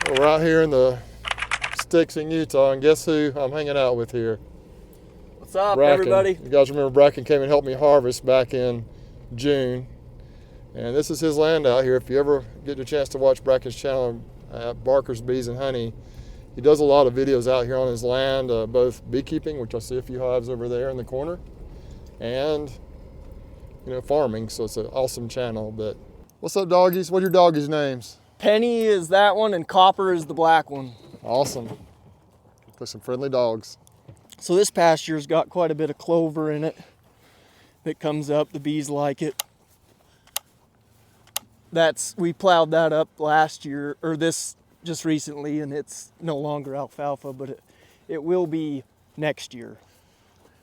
We're out here in the sticks in Utah, and guess who I'm hanging out with here? What's up, Bracken. everybody? You guys remember Bracken came and helped me harvest back in June. And this is his land out here. If you ever get a chance to watch Bracken's channel at Barker's Bees and Honey, he does a lot of videos out here on his land, both beekeeping, which I see a few hives over there in the corner, and farming. So it's an awesome channel. But what's up, doggies? What are your doggies' names? Penny is that one, and Copper is the black one. Awesome. Put some friendly dogs. So this pasture's got quite a bit of clover in it that comes up. The bees like it. We plowed that up last year, or this just recently, and it's no longer alfalfa, but it will be next year.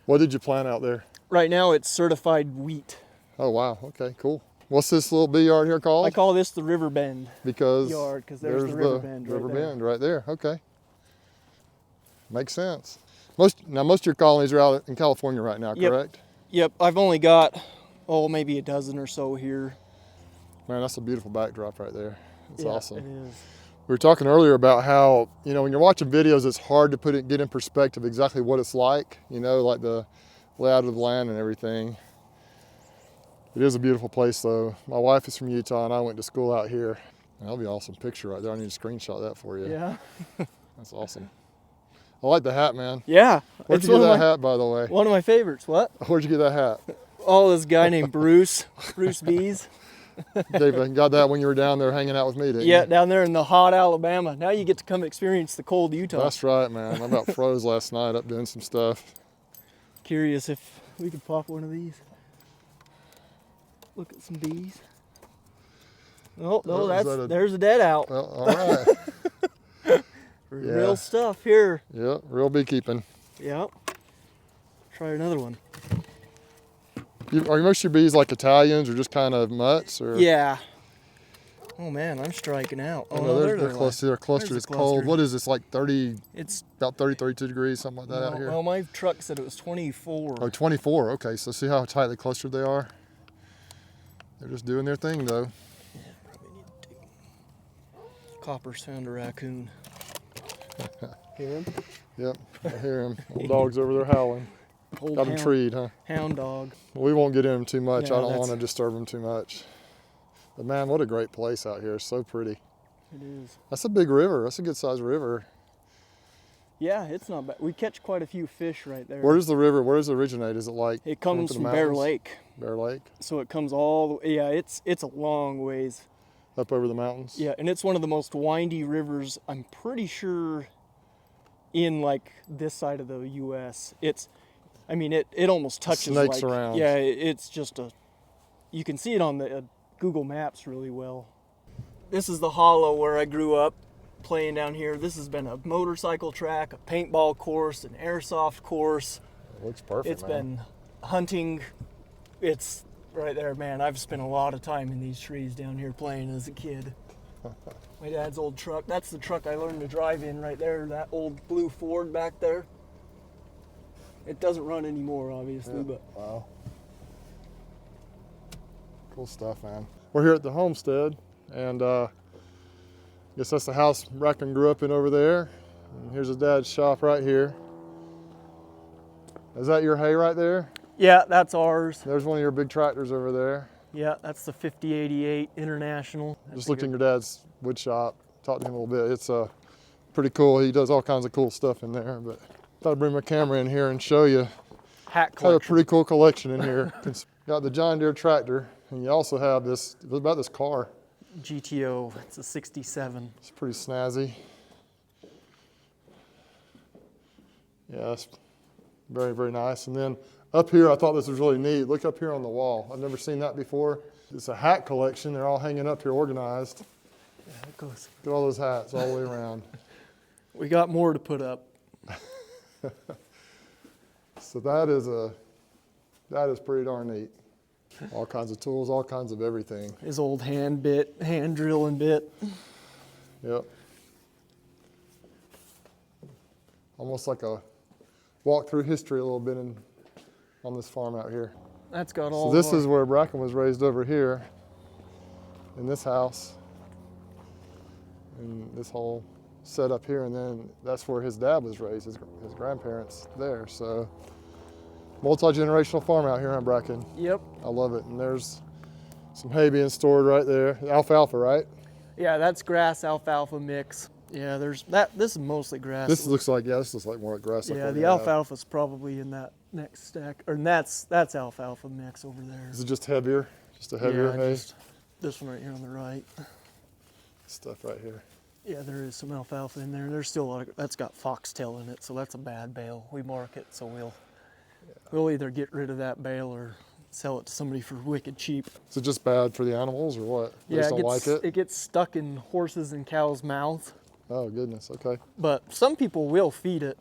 What did you plant out there? Right now it's certified wheat. Oh wow, okay, cool. What's this little bee yard here called? I call this the River Bend because yard, because there's the River Bend River Bend right there. Okay, makes sense. Most of your colonies are out in California right now, correct? Yep, I've only got maybe a dozen or so here. Man, that's a beautiful backdrop right there. It's awesome. It is. We were talking earlier about how, when you're watching videos, it's hard to get in perspective exactly what it's like, like the layout of the land and everything. It is a beautiful place though. My wife is from Utah and I went to school out here. That'll be an awesome picture right there. I need to screenshot that for you. Yeah. That's awesome. I like the hat, man. Yeah. Where'd you get that hat, by the way? One of my favorites. What? Where'd you get that hat? This guy named brucesbees. David, got that when you were down there hanging out with me, didn't you? Yeah, down there in the hot Alabama. Now you get to come experience the cold Utah. That's right, man. I about froze last night up doing some stuff. Curious if we could pop one of these. Look at some bees. Oh, no, there's a dead out. Well, all right. Real stuff here. Yep, real beekeeping. Yep. Try another one. Are most of your bees like Italians or just kind of mutts? Or? Yeah. Oh man, I'm striking out. Oh no, they're clustered. They're clustered. It's cold. What is this, like 30? It's about 30, 32 degrees, something like that out here. Well, my truck said it was 24. Oh, 24. Okay, so see how tightly clustered they are? They're just doing their thing, though. Yeah, probably need to. Copper's found a raccoon. Hear him? Yep, I hear him. Old dog's over there howling. Got him treed, huh? Hound dog. Well, we won't get him too much. Yeah, I don't want to disturb him too much. But man, what a great place out here. It's so pretty. It is. That's a big river. That's a good sized river. Yeah, it's not bad. We catch quite a few fish right there. Where does the river, where does it originate? Is it like? It comes from Bear Lake. Bear Lake? So it comes all the way, yeah, it's a long ways. Up over the mountains? Yeah, and it's one of the most windy rivers, I'm pretty sure, in like this side of the U.S. It almost touches snakes around. Yeah, it's just you can see it on the Google Maps really well. This is the hollow where I grew up playing down here. This has been a motorcycle track, a paintball course, an airsoft course. It looks perfect, It's been hunting. It's right there, man. I've spent a lot of time in these trees down here playing as a kid. My dad's old truck. That's the truck I learned to drive in right there, that old blue Ford back there. It doesn't run anymore, obviously, but... Wow. Cool stuff, man. We're here at the Homestead, and I guess that's the house Bracken grew up in over there. And here's his dad's shop right here. Is that your hay right there? Yeah, that's ours. There's one of your big tractors over there. Yeah, that's the 5088 International. Just looked in your dad's wood shop, talked to him a little bit. It's pretty cool. He does all kinds of cool stuff in there, but thought I'd bring my camera in here and show you. Hat collection. Got a pretty cool collection in here. Got the John Deere tractor, and you also have this, what about this car? GTO, it's a 67. It's pretty snazzy. Yeah, it's very, very nice. And then up here, I thought this was really neat. Look up here on the wall. I've never seen that before. It's a hat collection. They're all hanging up here organized. Yeah, it goes. Look at all those hats all the way around. We got more to put up. So that is pretty darn neat. All kinds of tools, all kinds of everything. His old hand drilling bit. Yep. Almost like a walk through history a little bit on this farm out here. That's got all. So this is where Bracken was raised over here, in this house. and this whole setup here, and then that's where his dad was raised, his grandparents there. So multi-generational farm out here on Bracken. Yep. I love it. And there's some hay being stored right there. Alfalfa, right? Yeah, that's grass alfalfa mix. Yeah, there's that. This is mostly grass. This looks like more like grass. Yeah, the alfalfa's probably in that next stack, or that's alfalfa mix over there. Is it just heavier? Just a heavier hay? Just this one right here on the right. Stuff right here. Yeah, there is some alfalfa in there. There's still a lot of, that's got foxtail in it, so that's a bad bale. We mark it, so we'll either get rid of that bale or sell it to somebody for wicked cheap. Is it just bad for the animals or what? They Yeah, just don't like it? It gets stuck in horses and cows' mouth. Oh goodness, okay. But some people will feed it.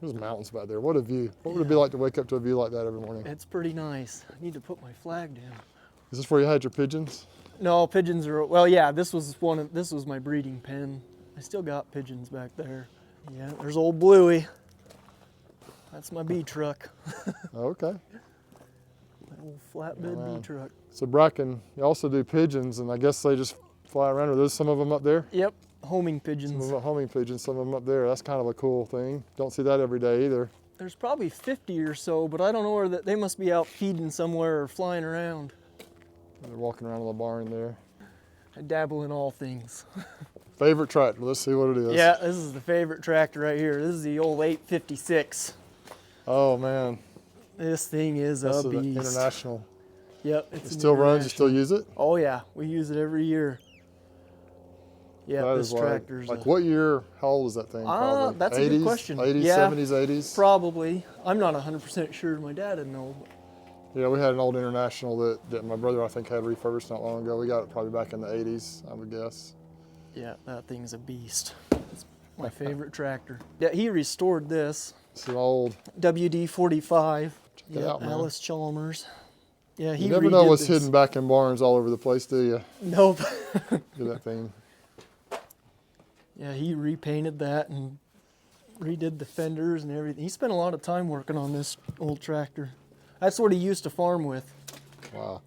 There's mountains back there. What a view. What would it be like to wake up to a view like that every morning? It's pretty nice. I need to put my flag down. Is this where you had your pigeons? No, pigeons are, well, yeah, this was my breeding pen. I still got pigeons back there. Yeah, there's old Bluey. That's my bee truck. Okay. That old flatbed bee truck. So Bracken, you also do pigeons, and I guess they just fly around. Are those some of them up there? Yep, homing pigeons. Some of them homing pigeons, some of them up there. That's kind of a cool thing. Don't see that every day either. There's probably 50 or so, but I don't know where they must be out feeding somewhere or flying around. They're walking around in the barn there. I dabble in all things. Favorite tractor, let's see what it is. Yeah, this is the favorite tractor right here. This is the old 856. Oh man. This thing is a beast. International. Yep. It still runs, you still use it? Oh yeah, we use it every year. Yeah, that this tractor's like what year, how old is that thing probably? That's 80s, a good question. 80s, yeah, 70s, 80s? Probably. I'm not 100% sure. My dad didn't know. Yeah, we had an old International that my brother, I think, had refurbished not long ago. We got it probably back in the 80s, I would guess. Yeah, that thing's a beast. It's my favorite tractor. Yeah, he restored this. It's an old WD-45. Check it out, man. Alice Chalmers. Yeah, he You never know what's this. hidden back in barns all over the place, do you? Nope. Look at that thing. Yeah, he repainted that and redid the fenders and everything. He spent a lot of time working on this old tractor. That's what he used to farm with. Wow.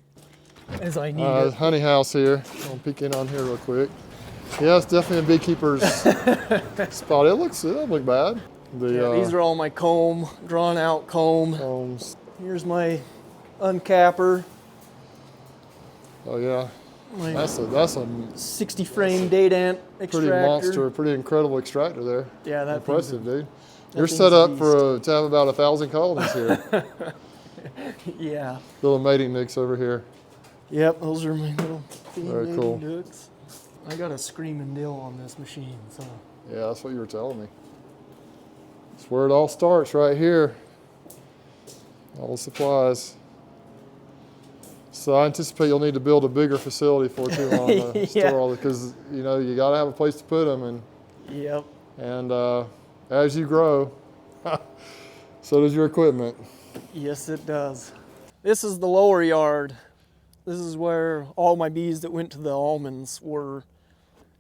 As I need it. Honey house here. I'll peek in on here real quick. Yeah, it's definitely a beekeeper's spot. It doesn't look bad. These are all my comb, drawn out comb. Combs. Here's my uncapper. Oh yeah. My That's a 60 frame date ant extractor. pretty monster, pretty incredible extractor there. Yeah, that's impressive, dude. You're set up to have about 1,000 colonies here. Yeah. Little mating nicks over here. Yep, those are my little Very cool. ducks. I got a screaming dill on this machine, so. Yeah, that's what you were telling me. That's where it all starts, right here. All the supplies. So I anticipate you'll need to build a bigger facility for too long to Yeah. store all because you got to have a place to put them, Yep. and as you grow, so does your equipment. Yes, it does. This is the lower yard. This is where all my bees that went to the almonds were,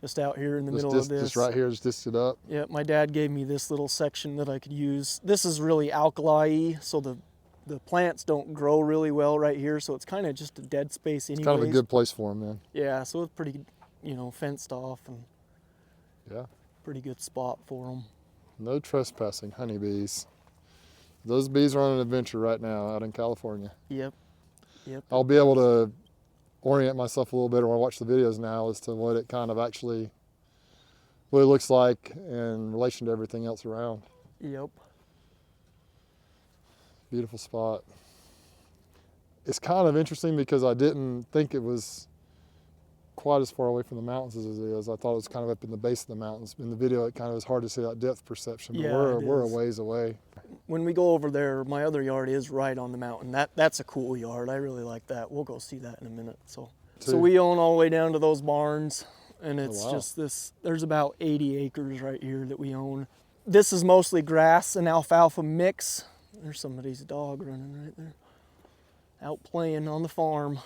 just out here in the middle of this. Just right here, just dished it up. Yeah, my dad gave me this little section that I could use. This is really alkali, so the plants don't grow really well right here, so it's kind of just a dead space anyways. It's kind of a good place for them then. Yeah, so it's pretty, fenced off and Yeah. pretty good spot for them. No trespassing honeybees. Those bees are on an adventure right now out in California. Yep. I'll be able to orient myself a little better when I watch the videos now as to what it kind of actually really looks like in relation to everything else around. Yep. Beautiful spot. It's kind of interesting because I didn't think it was quite as far away from the mountains as it is. I thought it was kind of up in the base of the mountains. In the video, it kind of was hard to see that depth perception, but Yeah, we're a is. ways away. When we go over there, my other yard is right on the mountain. That's a cool yard. I really like that. We'll go see that in a minute. So we own all the way down to those barns, and it's wow. just this. There's about 80 acres right here that we own. This is mostly grass and alfalfa mix. There's somebody's dog running right there, out playing on the farm.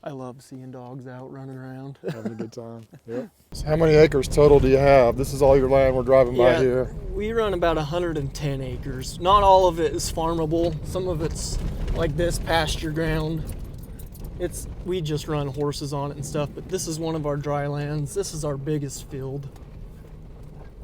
I love seeing dogs out running around. Having a good time. Yep. So how many acres total do you have? This is all your land we're driving by here. We run about 110 acres. Not all of it is farmable. Some of it's like this pasture ground. we just run horses on it and stuff, but this is one of our dry lands. This is our biggest field.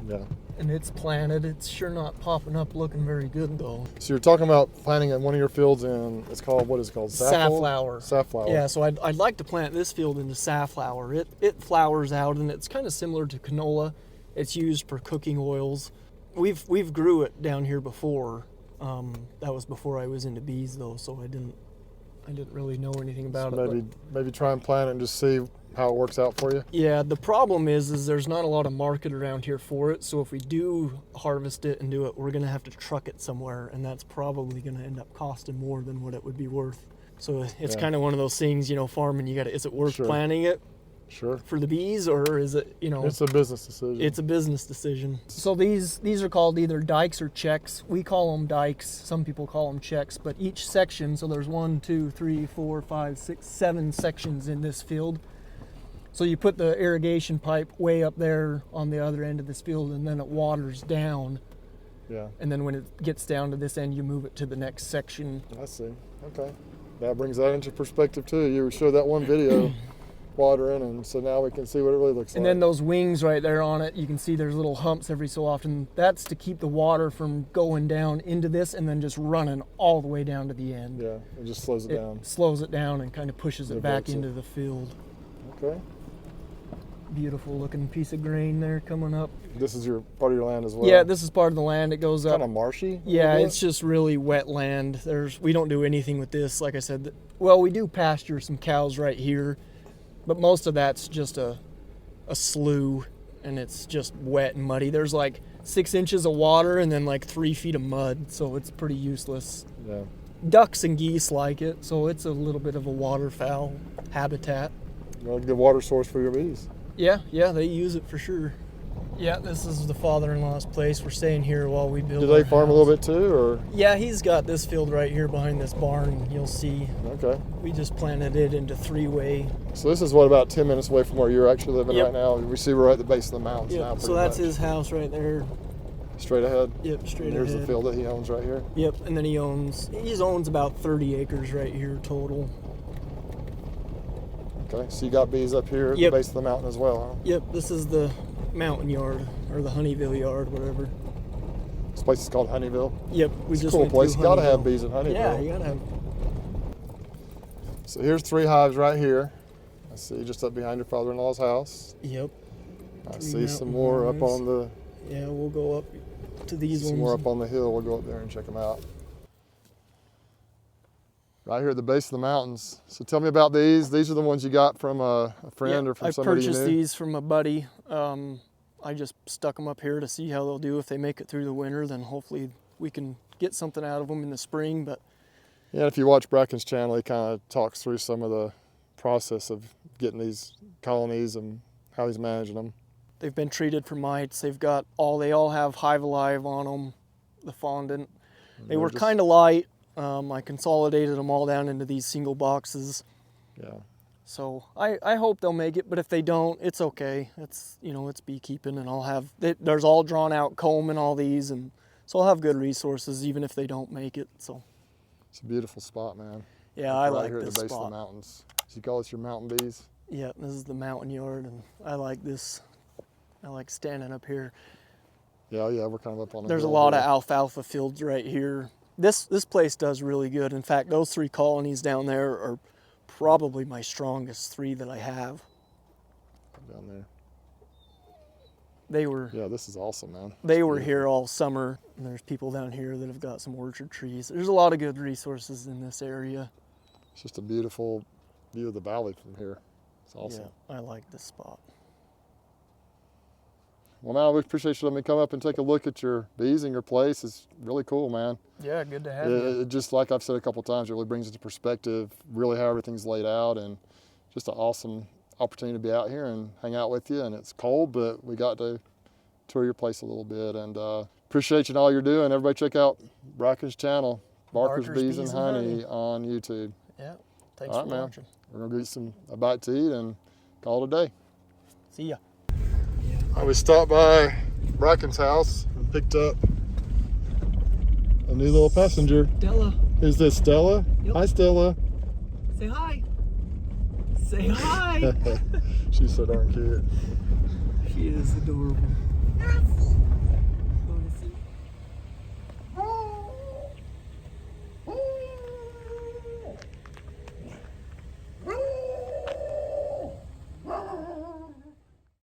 Yeah. And it's planted. It's sure not popping up looking very good though. So you're talking about planting in one of your fields in, it's called, what is it called? Safflower. Safflower. Yeah, so I'd like to plant this field into safflower. It flowers out, and it's kind of similar to canola. It's used for cooking oils. We've grew it down here before. That was before I was into bees though, so I didn't really know anything about it. Maybe try and plant it and just see how it works out for you. Yeah, the problem is there's not a lot of market around here for it. So if we do harvest it and do it, we're gonna have to truck it somewhere, and that's probably gonna end up costing more than what it would be worth. So it's kind of one of those things, farming. Is it worth planting it? Sure. For the bees, or is it, It's a business decision. It's a business decision. So these are called either dikes or checks. We call them dikes. Some people call them checks. But each section, so there's 1, 2, 3, 4, 5, 6, 7 sections in this field. So you put the irrigation pipe way up there on the other end of this field, and then it waters down. Yeah. And then when it gets down to this end, you move it to the next section. I see. Okay. That brings that into perspective too. You showed that one video. Watering, and so now we can see what it really looks like. And then those wings right there on it, you can see there's little humps every so often. That's to keep the water from going down into this and then just running all the way down to the end. Yeah, it just slows it down. Slows it down and kind of pushes it back into the field. Okay. Beautiful looking piece of grain there coming up. This is your part of your land as well? Yeah, this is part of the land. It goes up. Kind of marshy? Yeah, it's just really wet land. We don't do anything with this. Like I said, well, we do pasture some cows right here. But most of that's just a slough, and it's just wet and muddy. There's like 6 inches of water and then like 3 feet of mud, so it's pretty useless. Yeah. Ducks and geese like it, so it's a little bit of a waterfowl habitat. Well, a good water source for your bees. Yeah, they use it for sure. Yeah, this is the father-in-law's place. We're staying here while we build. Do they farm a little bit too, or? Yeah, he's got this field right here behind this barn. You'll see. Okay. We just planted it into 3-way. So this is about 10 minutes away from where you're actually living right now. We see we're at the base of the mountains now. So that's his house right there. Straight ahead. Yep, straight ahead. Here's the field that he owns right here. Yep, and then he owns about 30 acres right here total. Okay, so you got bees up here at the base of the mountain as well, huh? Yep, this is the mountain yard, or the Honeyville yard, whatever. This place is called Honeyville? Yep, it's a cool place. You gotta have bees in Honeyville. Yeah, you gotta have. So here's 3 hives right here. I see just up behind your father-in-law's house. Yep. I see some more up on the... Yeah, we'll go up to these ones. Some more up on the hill. We'll go up there and check them out. Right here at the base of the mountains. So tell me about these. These are the ones you got from a friend or from somebody you knew? I purchased these from a buddy. I just stuck them up here to see how they'll do. If they make it through the winter, then hopefully we can get something out of them in the spring. But yeah, if you watch Bracken's channel, he kind of talks through some of the process of getting these colonies and how he's managing them. They've been treated for mites. They all have Hive Alive on them, the fondant. They were kind of light. I consolidated them all down into these single boxes. Yeah. So I hope they'll make it, but if they don't, it's okay. It's it's beekeeping, and there's all drawn out comb in all these, and so I'll have good resources even if they don't make it. So it's a beautiful spot, man. Yeah, I like this spot. Right here at the base spot. of the mountains. So you call this your mountain bees? Yeah, this is the mountain yard, and I like this. I like standing up here. Yeah, we're kind of up on the There's a hill lot here. of alfalfa fields right here. This place does really good. In fact, those 3 colonies down there are probably my strongest 3 that I have. Down there. They were. Yeah, this is awesome, man. They were here all summer. And there's people down here that have got some orchard trees. There's a lot of good resources in this area. It's just a beautiful view of the valley from here. It's awesome. Yeah, I like this spot. Well, man, we appreciate you letting me come up and take a look at your bees and your place. It's really cool, man. Yeah, good to have you. It just, like I've said a couple times, it really brings into perspective really how everything's laid out, and just an awesome opportunity to be out here and hang out with you. And it's cold, but we got to tour your place a little bit, and appreciate you and all you're doing. Everybody check out Bracken's channel, Barker's Bees and Honey on YouTube. Yeah, thanks for watching. We're gonna get a bite to eat and call it a day. See ya. We stopped by Bracken's house and picked up a new little passenger. Stella. Is this Stella? Yep. Hi, Stella. Say hi. Say hi. She's so darn cute. She is adorable.